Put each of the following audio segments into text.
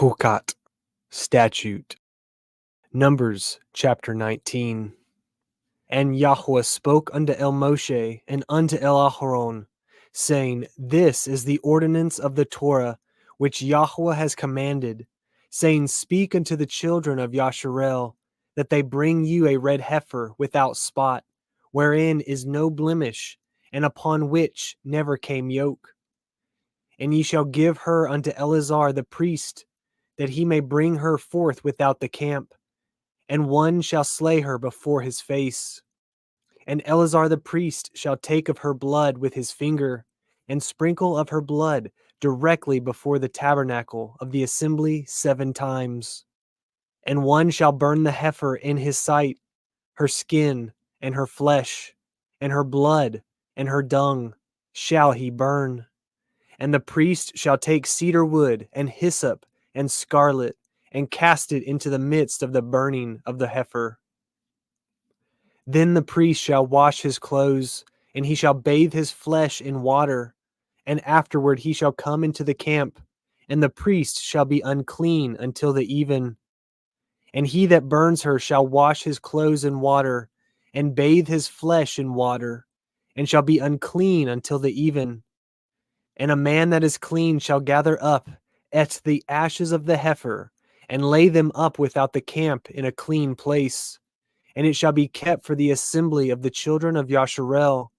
Chukat, Statute. Numbers chapter 19. And Yahuah spoke unto Moshe and unto Aharon, saying, This is the ordinance of the Torah, which Yahuah has commanded, saying, Speak unto the children of Yasharel, that they bring you a red heifer without spot, wherein is no blemish, and upon which never came yoke. And ye shall give her unto Elazar the priest, that he may bring her forth without the camp, and one shall slay her before his face. And Elazar the priest shall take of her blood with his finger, and sprinkle of her blood directly before the tabernacle of the assembly 7 times. And one shall burn the heifer in his sight, her skin and her flesh, and her blood and her dung shall he burn. And the priest shall take cedar wood and hyssop and scarlet, and cast it into the midst of the burning of the heifer. Then the priest shall wash his clothes, and he shall bathe his flesh in water, and afterward he shall come into the camp, and the priest shall be unclean until the even. And he that burns her shall wash his clothes in water, and bathe his flesh in water, and shall be unclean until the even. And a man that is clean shall gather up at the ashes of the heifer, and lay them up without the camp in a clean place. And it shall be kept for the assembly of the children of Yasharel,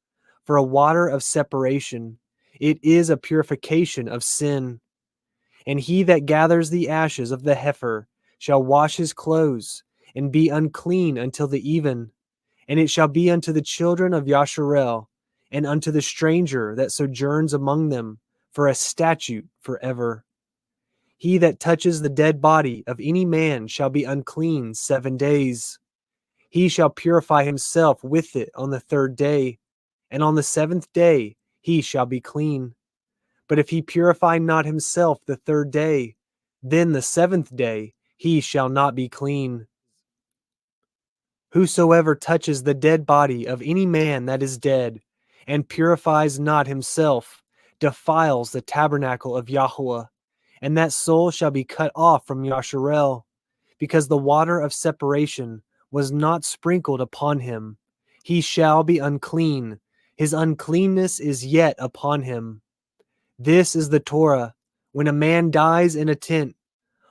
for a water of separation. It is a purification of sin. And he that gathers the ashes of the heifer shall wash his clothes, and be unclean until the even. And it shall be unto the children of Yasharel, and unto the stranger that sojourns among them, for a statute forever. He that touches the dead body of any man shall be unclean 7 days. He shall purify himself with it on the 3rd day, and on the 7th day he shall be clean. But if he purify not himself the 3rd day, then the 7th day he shall not be clean. Whosoever touches the dead body of any man that is dead, and purifies not himself, defiles the tabernacle of Yahuah, and that soul shall be cut off from Yasharel, because the water of separation was not sprinkled upon him. He shall be unclean. His uncleanness is yet upon him. This is the Torah. When a man dies in a tent,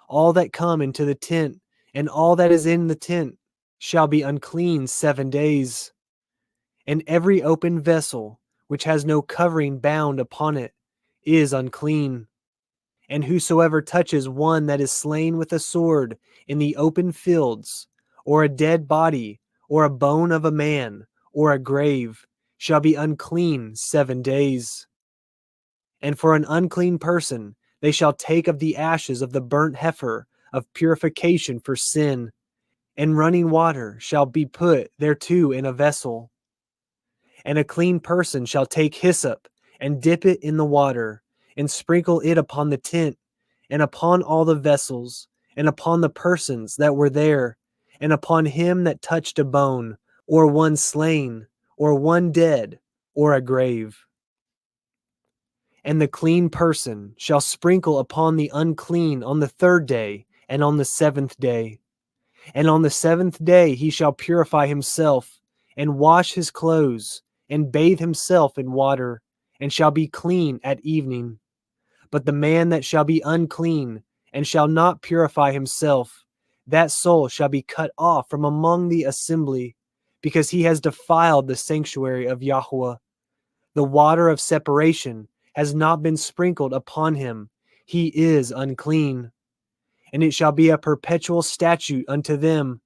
all that come into the tent, and all that is in the tent, shall be unclean 7 days. And every open vessel, which has no covering bound upon it, is unclean. And whosoever touches one that is slain with a sword in the open fields, or a dead body, or a bone of a man, or a grave, shall be unclean 7 days. And for an unclean person they shall take of the ashes of the burnt heifer of purification for sin, and running water shall be put thereto in a vessel. And a clean person shall take hyssop, and dip it in the water, and sprinkle it upon the tent, and upon all the vessels, and upon the persons that were there, and upon him that touched a bone, or one slain, or one dead, or a grave. And the clean person shall sprinkle upon the unclean on the 3rd day, and on the 7th day. And on the 7th day he shall purify himself, and wash his clothes, and bathe himself in water, and shall be clean at evening. But the man that shall be unclean, and shall not purify himself, that soul shall be cut off from among the assembly, because he has defiled the sanctuary of Yahuah. The water of separation has not been sprinkled upon him. He is unclean. And it shall be a perpetual statute unto them,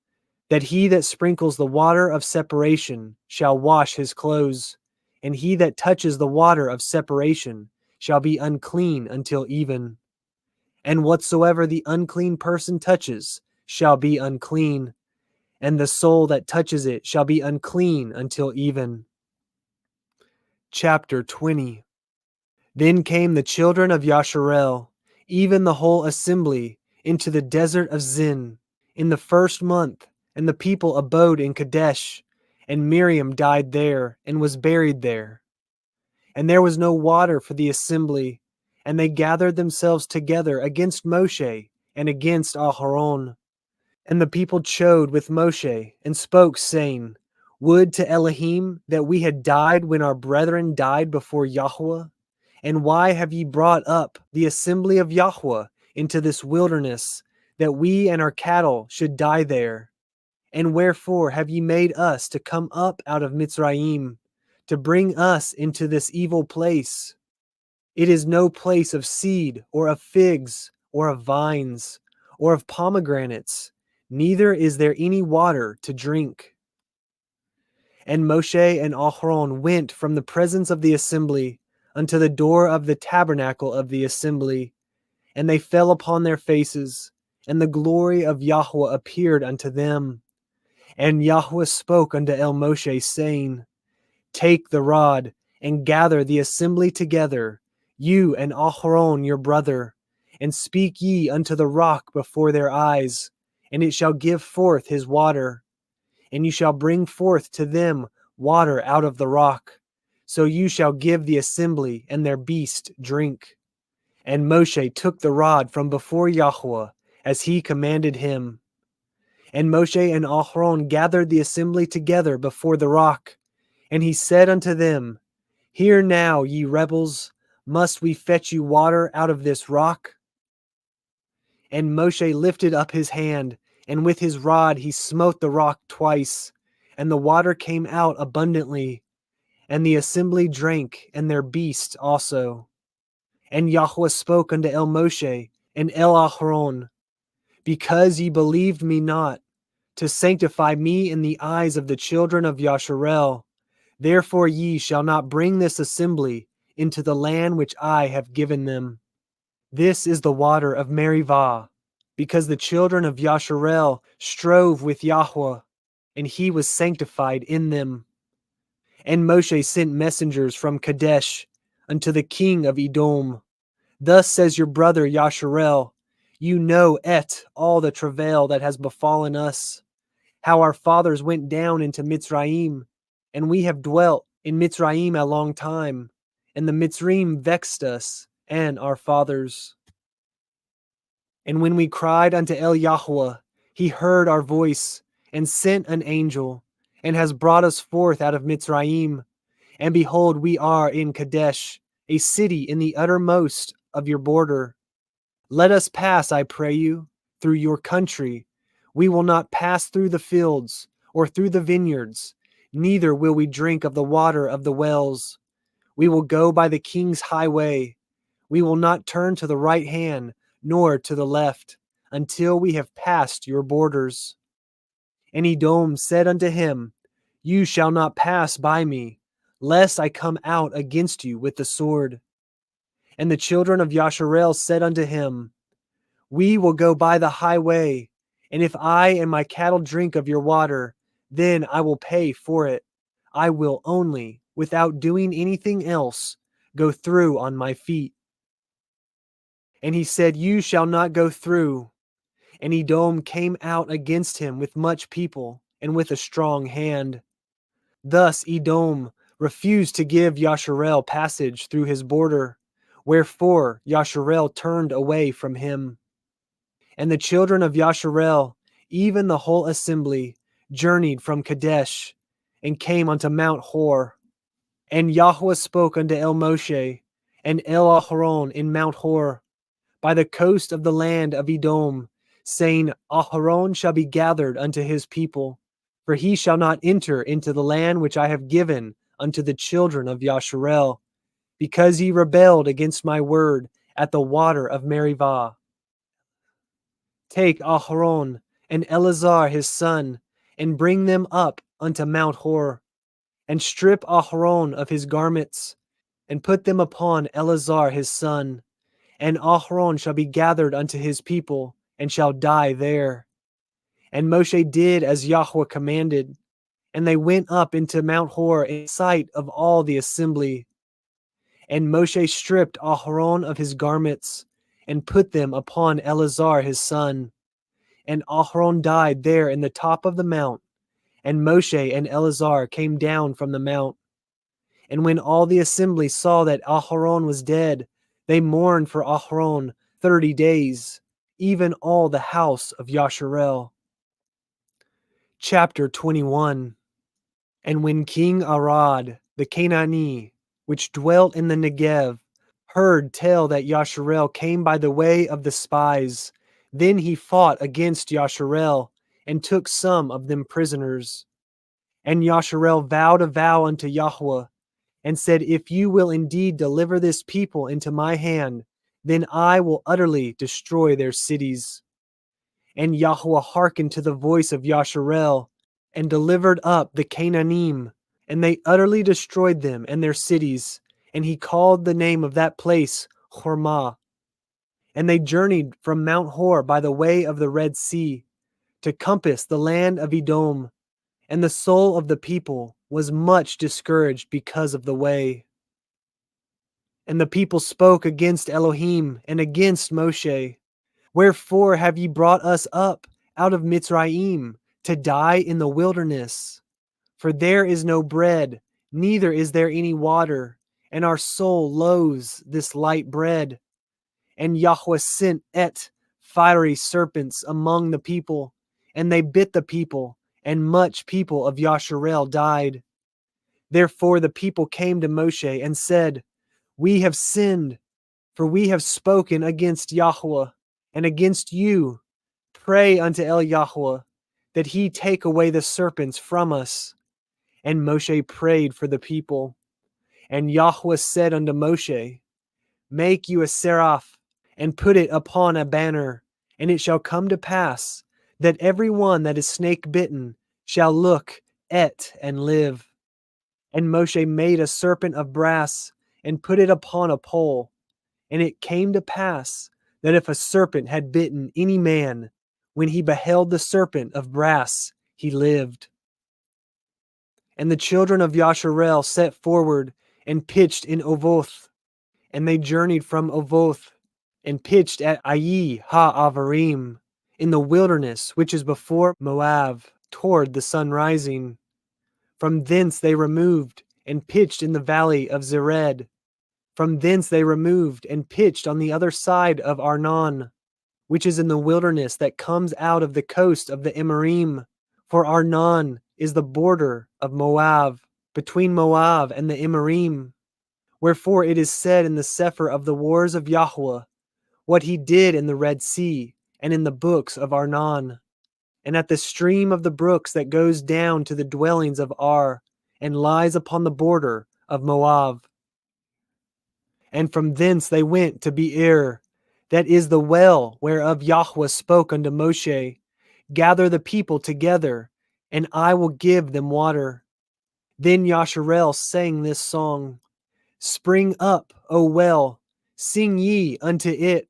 that he that sprinkles the water of separation shall wash his clothes, and he that touches the water of separation shall be unclean until even. And whatsoever the unclean person touches shall be unclean, and the soul that touches it shall be unclean until even. Chapter 20. Then came the children of Yasharel, even the whole assembly, into the desert of Zin, in the 1st month, and the people abode in Kadesh, and Miriam died there, and was buried there. And there was no water for the assembly, and they gathered themselves together against Moshe, and against Aharon. And the people chode with Moshe, and spoke, saying, Would to Elohim that we had died when our brethren died before Yahuah! And why have ye brought up the assembly of Yahuah into this wilderness, that we and our cattle should die there? And wherefore have ye made us to come up out of Mitzrayim, to bring us into this evil place? It is no place of seed, or of figs, or of vines, or of pomegranates, neither is there any water to drink. And Moshe and Aharon went from the presence of the assembly unto the door of the tabernacle of the assembly, and they fell upon their faces, and the glory of Yahuah appeared unto them. And Yahuah spoke unto Moshe, saying, Take the rod, and gather the assembly together, you and Aharon your brother, and speak ye unto the rock before their eyes, and it shall give forth his water. And you shall bring forth to them water out of the rock. So you shall give the assembly and their beast drink. And Moshe took the rod from before Yahuah, as he commanded him. And Moshe and Aharon gathered the assembly together before the rock. And he said unto them, Hear now, ye rebels, must we fetch you water out of this rock? And Moshe lifted up his hand, and with his rod he smote the rock twice, and the water came out abundantly, and the assembly drank, and their beasts also. And Yahuah spoke unto Moshe and Aharon, Because ye believed me not, to sanctify me in the eyes of the children of Yasharel, therefore ye shall not bring this assembly into the land which I have given them. This is the water of Meribah, because the children of Yasharel strove with Yahuah, and he was sanctified in them. And Moshe sent messengers from Kadesh unto the king of Edom. Thus says your brother Yasharel, You know all the travail that has befallen us, how our fathers went down into Mitzrayim, and we have dwelt in Mitzrayim a long time, and the Mitzrayim vexed us and our fathers. And when we cried unto Yahuah, he heard our voice, and sent an angel, and has brought us forth out of Mitzrayim. And behold, we are in Kadesh, a city in the uttermost of your border. Let us pass, I pray you, through your country. We will not pass through the fields, or through the vineyards, neither will we drink of the water of the wells. We will go by the king's highway. We will not turn to the right hand, nor to the left, until we have passed your borders. And Edom said unto him, You shall not pass by me, lest I come out against you with the sword. And the children of Yasharel said unto him, We will go by the highway, and if I and my cattle drink of your water, then I will pay for it. I will only, without doing anything else, go through on my feet. And he said, You shall not go through. And Edom came out against him with much people, and with a strong hand. Thus Edom refused to give Yasharel passage through his border, wherefore Yasharel turned away from him. And the children of Yasharel, even the whole assembly, journeyed from Kadesh, and came unto Mount Hor. And Yahuah spoke unto Moshe and Aharon in Mount Hor, by the coast of the land of Edom, saying, Aharon shall be gathered unto his people, for he shall not enter into the land which I have given unto the children of Yasharel, because ye rebelled against my word at the water of Meribah. Take Aharon and Elazar his son, and bring them up unto Mount Hor, and strip Aharon of his garments, and put them upon Elazar his son, and Aharon shall be gathered unto his people, and shall die there. And Moshe did as Yahuah commanded, and they went up into Mount Hor in sight of all the assembly. And Moshe stripped Aharon of his garments, and put them upon Elazar his son. And Aharon died there in the top of the mount, and Moshe and Elazar came down from the mount. And when all the assembly saw that Aharon was dead, they mourned for Aharon 30 days. even all the house of Yasharel. Chapter 21. And when King Arad, the Canaanite, which dwelt in the Negev, heard tell that Yasharel came by the way of the spies, then he fought against Yasharel, and took some of them prisoners. And Yasharel vowed a vow unto Yahuah, and said, If you will indeed deliver this people into my hand, then I will utterly destroy their cities. And Yahuah hearkened to the voice of Yasharel, and delivered up the Canaanim, and they utterly destroyed them and their cities, and he called the name of that place Hormah. And they journeyed from Mount Hor by the way of the Red Sea, to compass the land of Edom, and the soul of the people was much discouraged because of the way. And the people spoke against Elohim and against Moshe. Wherefore have ye brought us up out of Mitzrayim to die in the wilderness? For there is no bread, neither is there any water, and our soul loathes this light bread. And Yahuah sent fiery serpents among the people, and they bit the people, and much people of Yasharel died. Therefore the people came to Moshe and said, We have sinned, for we have spoken against Yahuah and against you. Pray unto El Yahuah, that he take away the serpents from us. And Moshe prayed for the people. And Yahuah said unto Moshe, Make you a seraph, and put it upon a banner, and it shall come to pass, that every one that is snake bitten shall look and live. And Moshe made a serpent of brass, and put it upon a pole. And it came to pass, that if a serpent had bitten any man, when he beheld the serpent of brass, he lived. And the children of Yasharel set forward, and pitched in Ovoth. And they journeyed from Ovoth, and pitched at Avarim, in the wilderness which is before Moab, toward the sun rising. From thence they removed, and pitched in the valley of Zered. From thence they removed, and pitched on the other side of Arnon, which is in the wilderness that comes out of the coast of the Emoriim. For Arnon is the border of Moab, between Moab and the Emoriim. Wherefore it is said in the Sefer of the Wars of Yahuah, what he did in the Red Sea, and in the books of Arnon, and at the stream of the brooks that goes down to the dwellings of Ar, and lies upon the border of Moab. And from thence they went to Beer, that is the well whereof Yahuah spoke unto Moshe, Gather the people together, and I will give them water. Then Yasharel sang this song, Spring up, O well, sing ye unto it.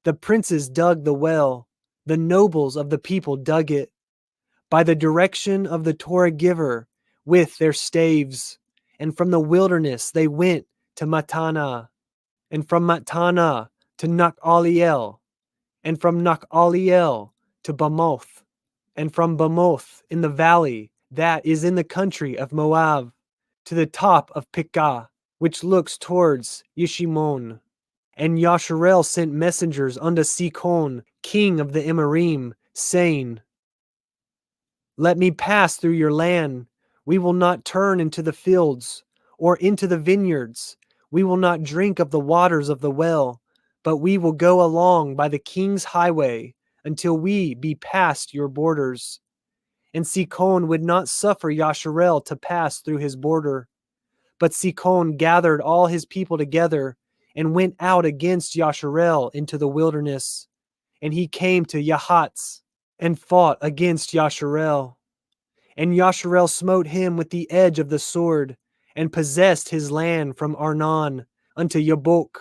The princes dug the well, the nobles of the people dug it, by the direction of the Torah giver with their staves. And from the wilderness they went to Matana, and from Matana to Nachaliel, and from Nachaliel to Bamoth, and from Bamoth in the valley that is in the country of Moab, to the top of Pekah, which looks towards Yeshimon. And Yasharel sent messengers unto Sikon, king of the Emoriim, saying, Let me pass through your land. We will not turn into the fields, or into the vineyards. We will not drink of the waters of the well, but we will go along by the king's highway until we be past your borders. And Sikon would not suffer Yasharel to pass through his border. But Sikon gathered all his people together, and went out against Yasharel into the wilderness. And he came to Yahatz, and fought against Yasharel. And Yasharel smote him with the edge of the sword, and possessed his land from Arnon unto Yabok,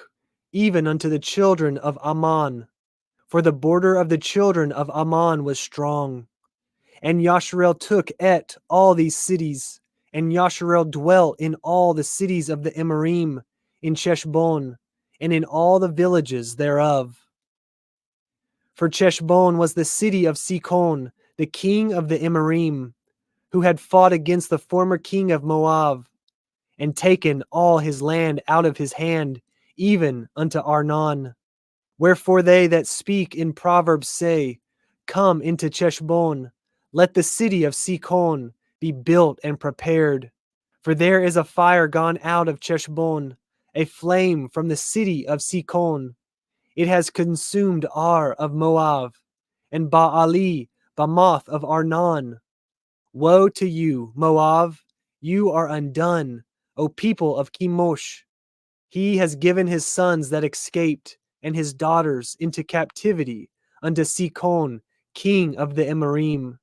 even unto the children of Ammon. For the border of the children of Ammon was strong. And Yasharel took all these cities, and Yasharel dwelt in all the cities of the Emoriim, in Cheshbon, and in all the villages thereof. For Cheshbon was the city of Sikon, the king of the Emoriim, who had fought against the former king of Moab, and taken all his land out of his hand, even unto Arnon. Wherefore they that speak in Proverbs say, Come into Cheshbon, let the city of Sikon be built and prepared. For there is a fire gone out of Cheshbon, a flame from the city of Sikon. It has consumed Ar of Moab, and Baali, Bamoth of Arnon. Woe to you, Moab! You are undone, O people of Chemosh. He has given his sons that escaped, and his daughters into captivity unto Sikon, king of the Emorium.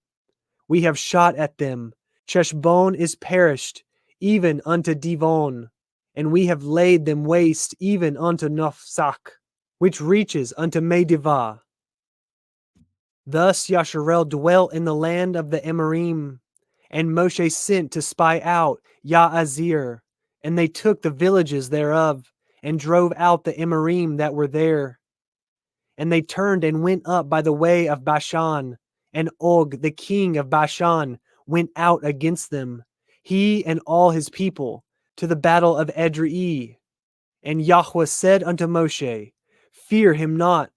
We have shot at them. Cheshbon is perished, even unto Divon, and we have laid them waste even unto Nophsak, which reaches unto Medivah. Thus Yasharel dwelt in the land of the Emorium, and Moshe sent to spy out Yaazir, and they took the villages thereof, and drove out the Emorium that were there. And they turned and went up by the way of Bashan, and Og the king of Bashan went out against them, he and all his people, to the battle of Edrei. And Yahuah said unto Moshe, Fear him not,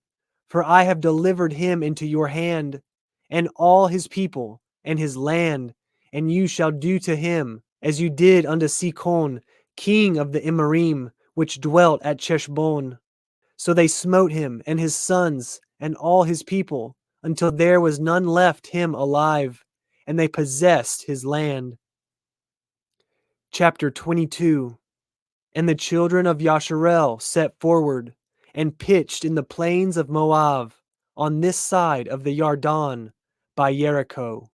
for I have delivered him into your hand, and all his people, and his land, and you shall do to him as you did unto Sikon, king of the Emorium, which dwelt at Cheshbon. So they smote him and his sons and all his people, until there was none left him alive, and they possessed his land. Chapter 22. And the children of Yasharel set forward, and pitched in the plains of Moab, on this side of the Yarden, by Jericho.